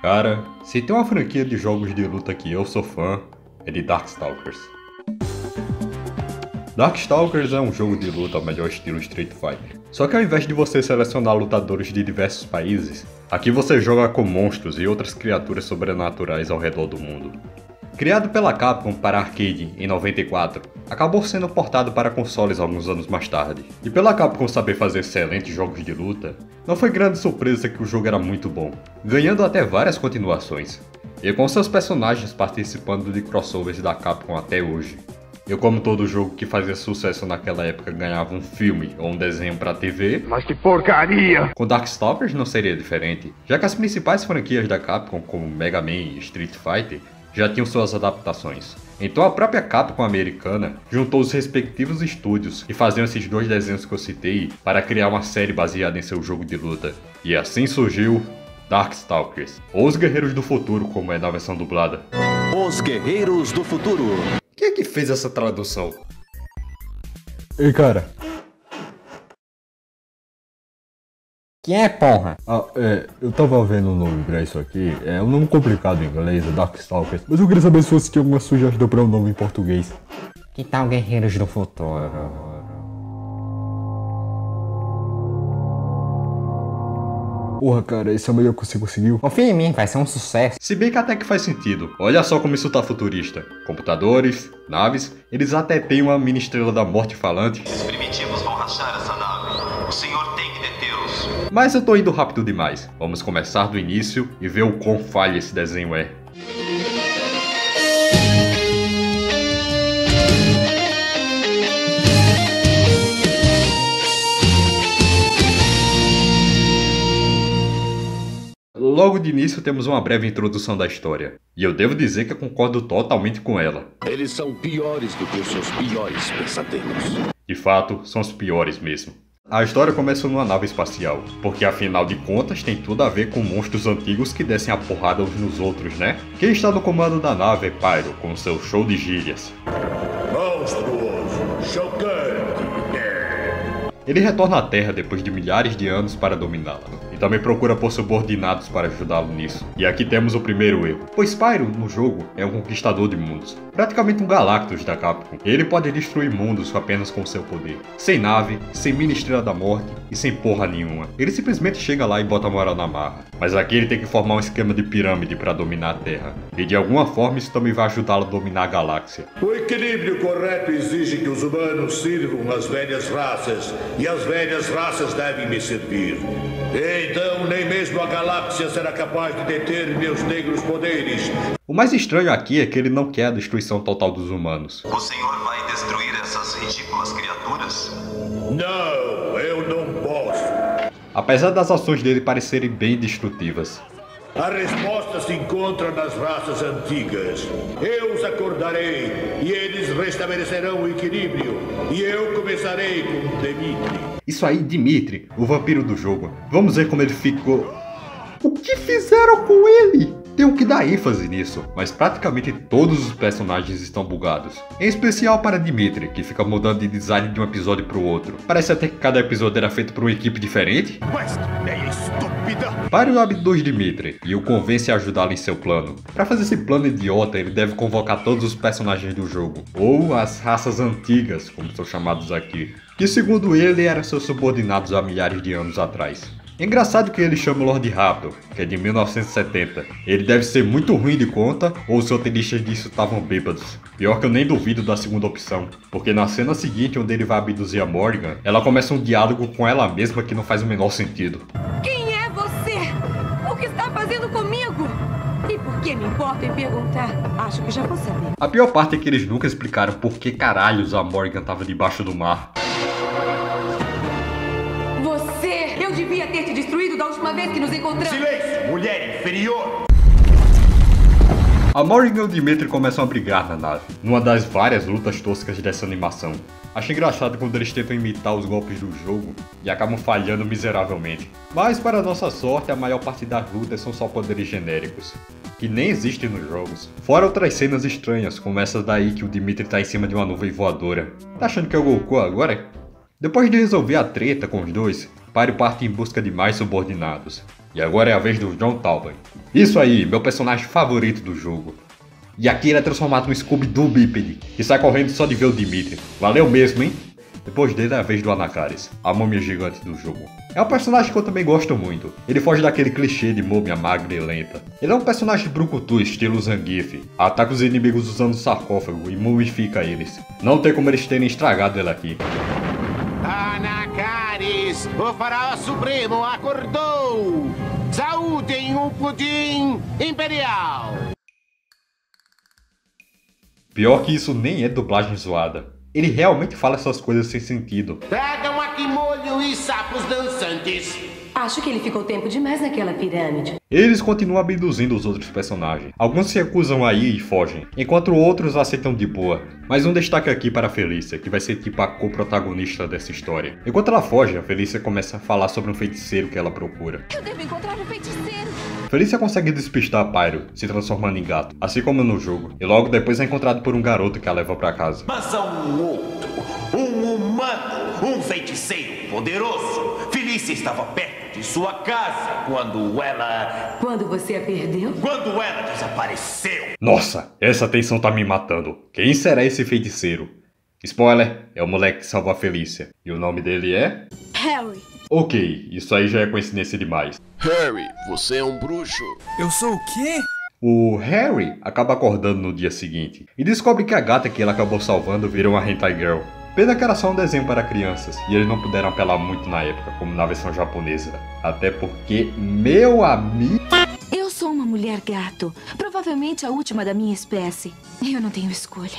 Cara, se tem uma franquia de jogos de luta que eu sou fã, é de Darkstalkers. Darkstalkers é um jogo de luta ao melhor estilo Street Fighter. Só que ao invés de você selecionar lutadores de diversos países, aqui você joga com monstros e outras criaturas sobrenaturais ao redor do mundo. Criado pela Capcom para arcade em 94, acabou sendo portado para consoles alguns anos mais tarde. E pela Capcom saber fazer excelentes jogos de luta, não foi grande surpresa que o jogo era muito bom, ganhando até várias continuações, e com seus personagens participando de crossovers da Capcom até hoje. E como todo jogo que fazia sucesso naquela época ganhava um filme ou um desenho pra TV, mas que porcaria! Com Darkstalkers não seria diferente, já que as principais franquias da Capcom como Mega Man e Street Fighter já tinham suas adaptações. Então a própria Capcom americana juntou os respectivos estúdios que faziam esses dois desenhos que eu citei para criar uma série baseada em seu jogo de luta. E assim surgiu Darkstalkers, ou Os Guerreiros do Futuro, como é na versão dublada. Os Guerreiros do Futuro. Quem é que fez essa tradução? Ei, cara. Quem é, porra? Eu tava vendo o nome pra isso aqui. É um nome complicado em inglês, é Darkstalkers. Mas eu queria saber se você tinha alguma sugestão pra um nome em português. Que tal Guerreiros do Futuro? Porra, cara, esse é o melhor que você conseguiu. Confia em mim, vai ser um sucesso. Se bem que até que faz sentido. Olha só como isso tá futurista. Computadores, naves, eles até têm uma mini estrela da morte falante. Esses primitivos vão rachar essa nave. O senhor tem que detê-los. Mas eu tô indo rápido demais. Vamos começar do início e ver o quão falho esse desenho é. Logo de início temos uma breve introdução da história, e eu devo dizer que eu concordo totalmente com ela. Eles são piores do que os seus piores pesadelos. De fato, são os piores mesmo. A história começa numa nave espacial, porque afinal de contas tem tudo a ver com monstros antigos que descem a porrada uns nos outros, né? Quem está no comando da nave é Pyro, com seu show de gírias. Monstruoso, chocante. Ele retorna à Terra depois de milhares de anos para dominá-la, e também procura por subordinados para ajudá-lo nisso. E aqui temos o primeiro erro, pois Pyro, no jogo, é um conquistador de mundos, praticamente um Galactus da Capcom. Ele pode destruir mundos apenas com seu poder, sem nave, sem mini estrela da morte e sem porra nenhuma. Ele simplesmente chega lá e bota a moral na marra. Mas aqui ele tem que formar um esquema de pirâmide para dominar a Terra, e de alguma forma isso também vai ajudá-lo a dominar a galáxia. O equilíbrio correto exige que os humanos sirvam as velhas raças, e as velhas raças devem me servir. Então nem mesmo a galáxia será capaz de deter meus negros poderes. O mais estranho aqui é que ele não quer a destruição total dos humanos. O senhor vai destruir essas ridículas criaturas? Não, eu não posso. Apesar das ações dele parecerem bem destrutivas. A resposta se encontra nas raças antigas. Eu os acordarei e eles restabelecerão o equilíbrio. E eu começarei com Dimitri. Isso aí, Dimitri, o vampiro do jogo. Vamos ver como ele ficou. O que fizeram com ele? Tenho que dar ênfase nisso, mas praticamente todos os personagens estão bugados. Em especial para Dimitri, que fica mudando de design de um episódio para o outro. Parece até que cada episódio era feito por uma equipe diferente. Mas que ideia estúpida! Pyro abduz Dimitri e o convence a ajudá-lo em seu plano. Para fazer esse plano idiota, ele deve convocar todos os personagens do jogo, ou as raças antigas, como são chamados aqui, que segundo ele eram seus subordinados há milhares de anos atrás. Engraçado que ele chama o Lord Raptor, que é de 1970. Ele deve ser muito ruim de conta, ou os roteiristas disso estavam bêbados. Pior que eu nem duvido da segunda opção, porque na cena seguinte, onde ele vai abduzir a Morrigan, ela começa um diálogo com ela mesma que não faz o menor sentido. Quem é você? O que está fazendo comigo? E por que me importa em perguntar? Acho que já vou saber. A pior parte é que eles nunca explicaram por que caralhos a Morrigan estava debaixo do mar. Eu devia ter te destruído da última vez que nos encontramos. Silêncio, mulher inferior! A Morrigan e o Dimitri começam a brigar na nave, numa das várias lutas toscas dessa animação. Acho engraçado quando eles tentam imitar os golpes do jogo e acabam falhando miseravelmente. Mas para nossa sorte, a maior parte das lutas são só poderes genéricos, que nem existem nos jogos. Fora outras cenas estranhas, como essa daí que o Dimitri tá em cima de uma nuvem voadora. Tá achando que é o Goku agora? Depois de resolver a treta com os dois, Pyro parte em busca de mais subordinados. E agora é a vez do John Talbot. Isso aí, meu personagem favorito do jogo. E aqui ele é transformado no Scooby-Doo bípede, que sai correndo só de ver o Dimitri. Valeu mesmo, hein? Depois dele é a vez do Anakaris, a múmia gigante do jogo. É um personagem que eu também gosto muito. Ele foge daquele clichê de múmia magra e lenta. Ele é um personagem brucutu, estilo Zangief. Ataca os inimigos usando sarcófago e mumifica eles. Não tem como eles terem estragado ele aqui. Anakaris, o faraó supremo acordou! Saúdem um pudim imperial! Pior que isso nem é dublagem zoada. Ele realmente fala essas coisas sem sentido. Tragam aqui molho e sapos dançantes. Acho que ele ficou tempo demais naquela pirâmide. Eles continuam abduzindo os outros personagens. Alguns se recusam a ir e fogem, enquanto outros aceitam de boa. Mas um destaque aqui para a Felícia, que vai ser tipo a co-protagonista dessa história. Enquanto ela foge, a Felícia começa a falar sobre um feiticeiro que ela procura. Eu devo encontrar um feiticeiro. Felícia consegue despistar Pyro, se transformando em gato, assim como no jogo, e logo depois é encontrado por um garoto que a leva pra casa. Mas há um outro, um humano, um feiticeiro poderoso. Felícia estava perto de sua casa quando ela... Quando você a perdeu? Quando ela desapareceu. Nossa, essa tensão tá me matando. Quem será esse feiticeiro? Spoiler, é o moleque que salvou a Felícia. E o nome dele é... Harry. Ok, isso aí já é coincidência demais. Harry, você é um bruxo. Eu sou o quê? O Harry acaba acordando no dia seguinte e descobre que a gata que ele acabou salvando virou uma hentai girl. Pena que era só um desenho para crianças e eles não puderam apelar muito na época, como na versão japonesa. Até porque, meu amigo... Eu sou uma mulher gato, provavelmente a última da minha espécie. Eu não tenho escolha.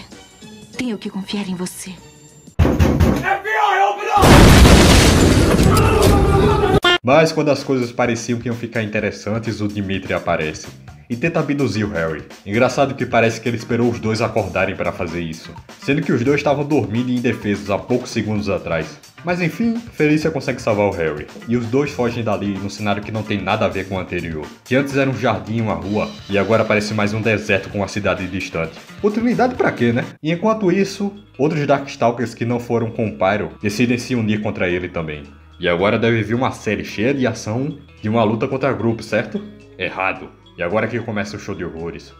Tenho que confiar em você. Mas quando as coisas pareciam que iam ficar interessantes, o Dimitri aparece e tenta abduzir o Harry. Engraçado que parece que ele esperou os dois acordarem para fazer isso, sendo que os dois estavam dormindo e indefesos há poucos segundos atrás. Mas enfim, Felícia consegue salvar o Harry, e os dois fogem dali num cenário que não tem nada a ver com o anterior, que antes era um jardim e uma rua, e agora parece mais um deserto com uma cidade distante. Utilidade pra quê, né? E enquanto isso, outros Darkstalkers que não foram com o Pyro decidem se unir contra ele também. E agora deve vir uma série cheia de ação de uma luta contra grupos, certo? Errado. E agora que começa o show de horrores.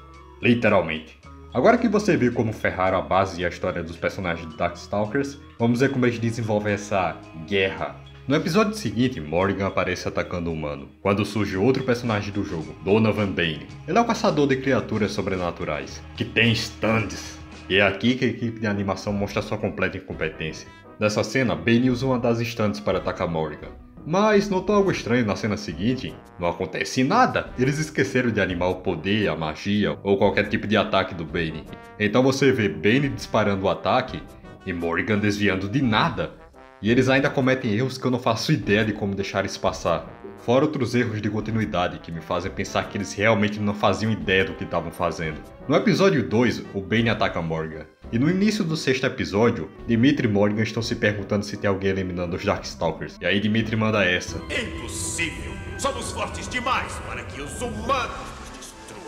Literalmente. Agora que você viu como ferraram a base e a história dos personagens de Darkstalkers, vamos ver como eles desenvolvem essa guerra. No episódio seguinte, Morrigan aparece atacando o humano, quando surge outro personagem do jogo, Donovan Bane. Ele é um caçador de criaturas sobrenaturais, que tem stands. E é aqui que a equipe de animação mostra sua completa incompetência. Nessa cena, Bane usa uma das stands para atacar Morrigan. Mas notou algo estranho na cena seguinte? Não acontece nada! Eles esqueceram de animar o poder, a magia ou qualquer tipo de ataque do Bane. Então você vê Bane disparando o ataque e Morrigan desviando de nada. E eles ainda cometem erros que eu não faço ideia de como deixar isso passar. Fora outros erros de continuidade que me fazem pensar que eles realmente não faziam ideia do que estavam fazendo. No episódio 2, o Bane ataca Morrigan. E no início do 6º episódio, Dimitri e Morrigan estão se perguntando se tem alguém eliminando os Darkstalkers. E aí Dimitri manda essa. Impossível! Somos fortes demais para que os humanos nos destruam.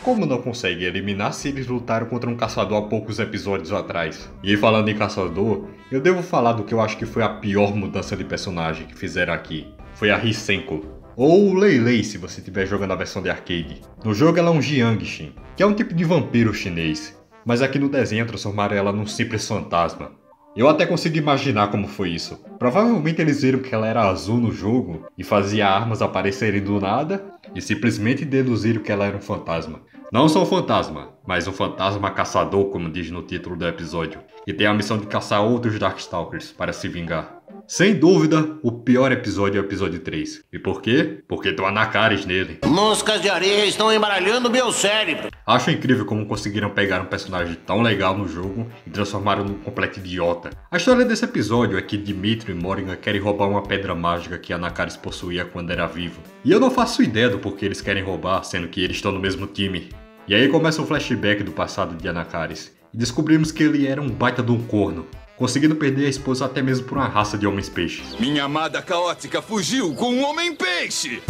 Como não consegue eliminar se eles lutaram contra um caçador há poucos episódios atrás? E falando em caçador, eu devo falar do que eu acho que foi a pior mudança de personagem que fizeram aqui. Foi a Hisenko. Ou Lei Lei se você estiver jogando a versão de arcade. No jogo ela é um Jiangxin, que é um tipo de vampiro chinês. Mas aqui no desenho transformaram ela num simples fantasma. Eu até consigo imaginar como foi isso. Provavelmente eles viram que ela era azul no jogo e fazia armas aparecerem do nada e simplesmente deduziram que ela era um fantasma. Não só um fantasma, mas um fantasma caçador, como diz no título do episódio, e tem a missão de caçar outros Darkstalkers para se vingar. Sem dúvida, o pior episódio é o episódio 3. E por quê? Porque tem Anakaris nele. Moscas de areia estão embaralhando meu cérebro. Acho incrível como conseguiram pegar um personagem tão legal no jogo e transformaram num completo idiota. A história desse episódio é que Dimitri e Morrigan querem roubar uma pedra mágica que Anakaris possuía quando era vivo. E eu não faço ideia do porquê eles querem roubar, sendo que eles estão no mesmo time. E aí começa o flashback do passado de Anakaris. E descobrimos que ele era um baita de um corno, conseguindo perder a esposa até mesmo por uma raça de homens-peixes. Minha amada caótica fugiu com um homem-peixe!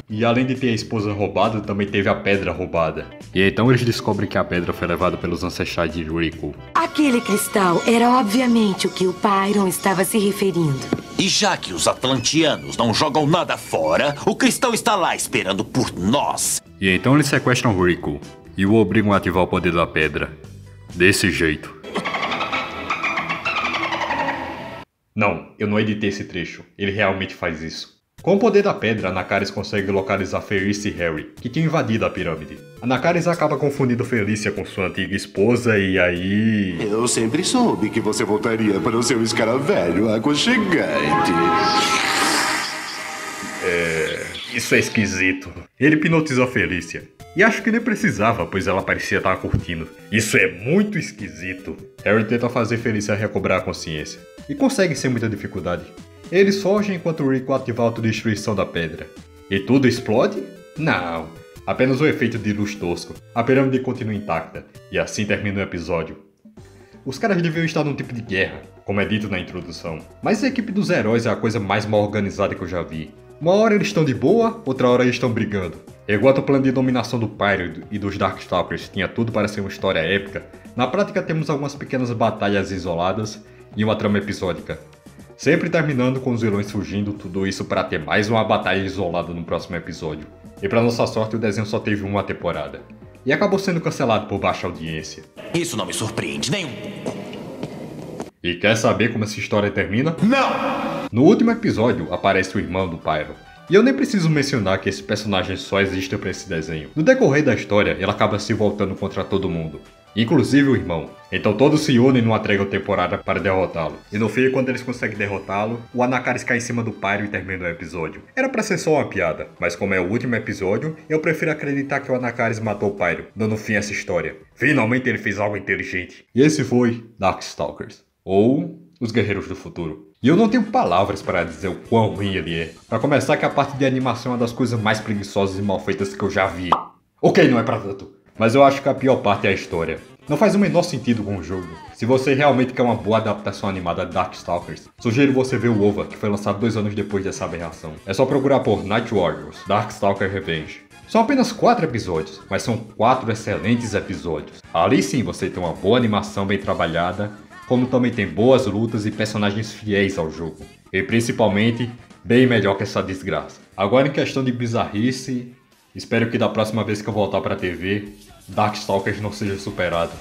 E além de ter a esposa roubada, também teve a pedra roubada. E então eles descobrem que a pedra foi levada pelos ancestrais de Rico. Aquele cristal era obviamente o que o Pyron estava se referindo. E já que os atlantianos não jogam nada fora, o Cristão está lá esperando por nós. E então eles sequestram Rico e o obrigam a ativar o poder da pedra. Desse jeito. Não, eu não editei esse trecho. Ele realmente faz isso. Com o poder da pedra, Anakaris consegue localizar Felicia e Harry, que tinham invadido a pirâmide. Anakaris acaba confundindo Felicia com sua antiga esposa e aí... Eu sempre soube que você voltaria para o seu escaravelho aconchegante. Isso é esquisito. Ele hipnotizou a Felicia. E acho que nem precisava, pois ela parecia estar curtindo. Isso é muito esquisito. Harry tenta fazer Felicia recobrar a consciência. E consegue sem muita dificuldade. Eles fogem enquanto Rico ativa a autodestruição da pedra. E tudo explode? Não. Apenas um efeito de luz tosco. A pirâmide continua intacta. E assim termina o episódio. Os caras deviam estar num tipo de guerra, como é dito na introdução. Mas a equipe dos heróis é a coisa mais mal organizada que eu já vi. Uma hora eles estão de boa, outra hora eles estão brigando. Enquanto o plano de dominação do Pyro e dos Darkstalkers tinha tudo para ser uma história épica, na prática temos algumas pequenas batalhas isoladas e uma trama episódica. Sempre terminando com os vilões fugindo, tudo isso para ter mais uma batalha isolada no próximo episódio. E para nossa sorte o desenho só teve uma temporada. E acabou sendo cancelado por baixa audiência. Isso não me surpreende nem um pouco. E quer saber como essa história termina? Não! No último episódio aparece o irmão do Pyro. E eu nem preciso mencionar que esse personagem só existe para esse desenho. No decorrer da história, ele acaba se voltando contra todo mundo. Inclusive o irmão. Então todos se unem numa trégua temporária para derrotá-lo. E no fim, quando eles conseguem derrotá-lo, o Anakaris cai em cima do Pyro e termina o episódio. Era pra ser só uma piada, mas como é o último episódio, eu prefiro acreditar que o Anakaris matou o Pyro, dando fim a essa história. Finalmente ele fez algo inteligente. E esse foi Darkstalkers, ou Os Guerreiros do Futuro. E eu não tenho palavras para dizer o quão ruim ele é. Pra começar, que a parte de animação é uma das coisas mais preguiçosas e mal feitas que eu já vi. Ok, não é pra tanto. Mas eu acho que a pior parte é a história. Não faz o menor sentido com o jogo. Se você realmente quer uma boa adaptação animada de Darkstalkers, sugiro você ver o OVA, que foi lançado 2 anos depois dessa aberração. É só procurar por Night Warriors, Darkstalker Revenge. São apenas 4 episódios, mas são 4 excelentes episódios. Ali sim você tem uma boa animação bem trabalhada, como também tem boas lutas e personagens fiéis ao jogo. E principalmente, bem melhor que essa desgraça. Agora em questão de bizarrice, espero que da próxima vez que eu voltar pra TV, Darkstalkers não seja superado.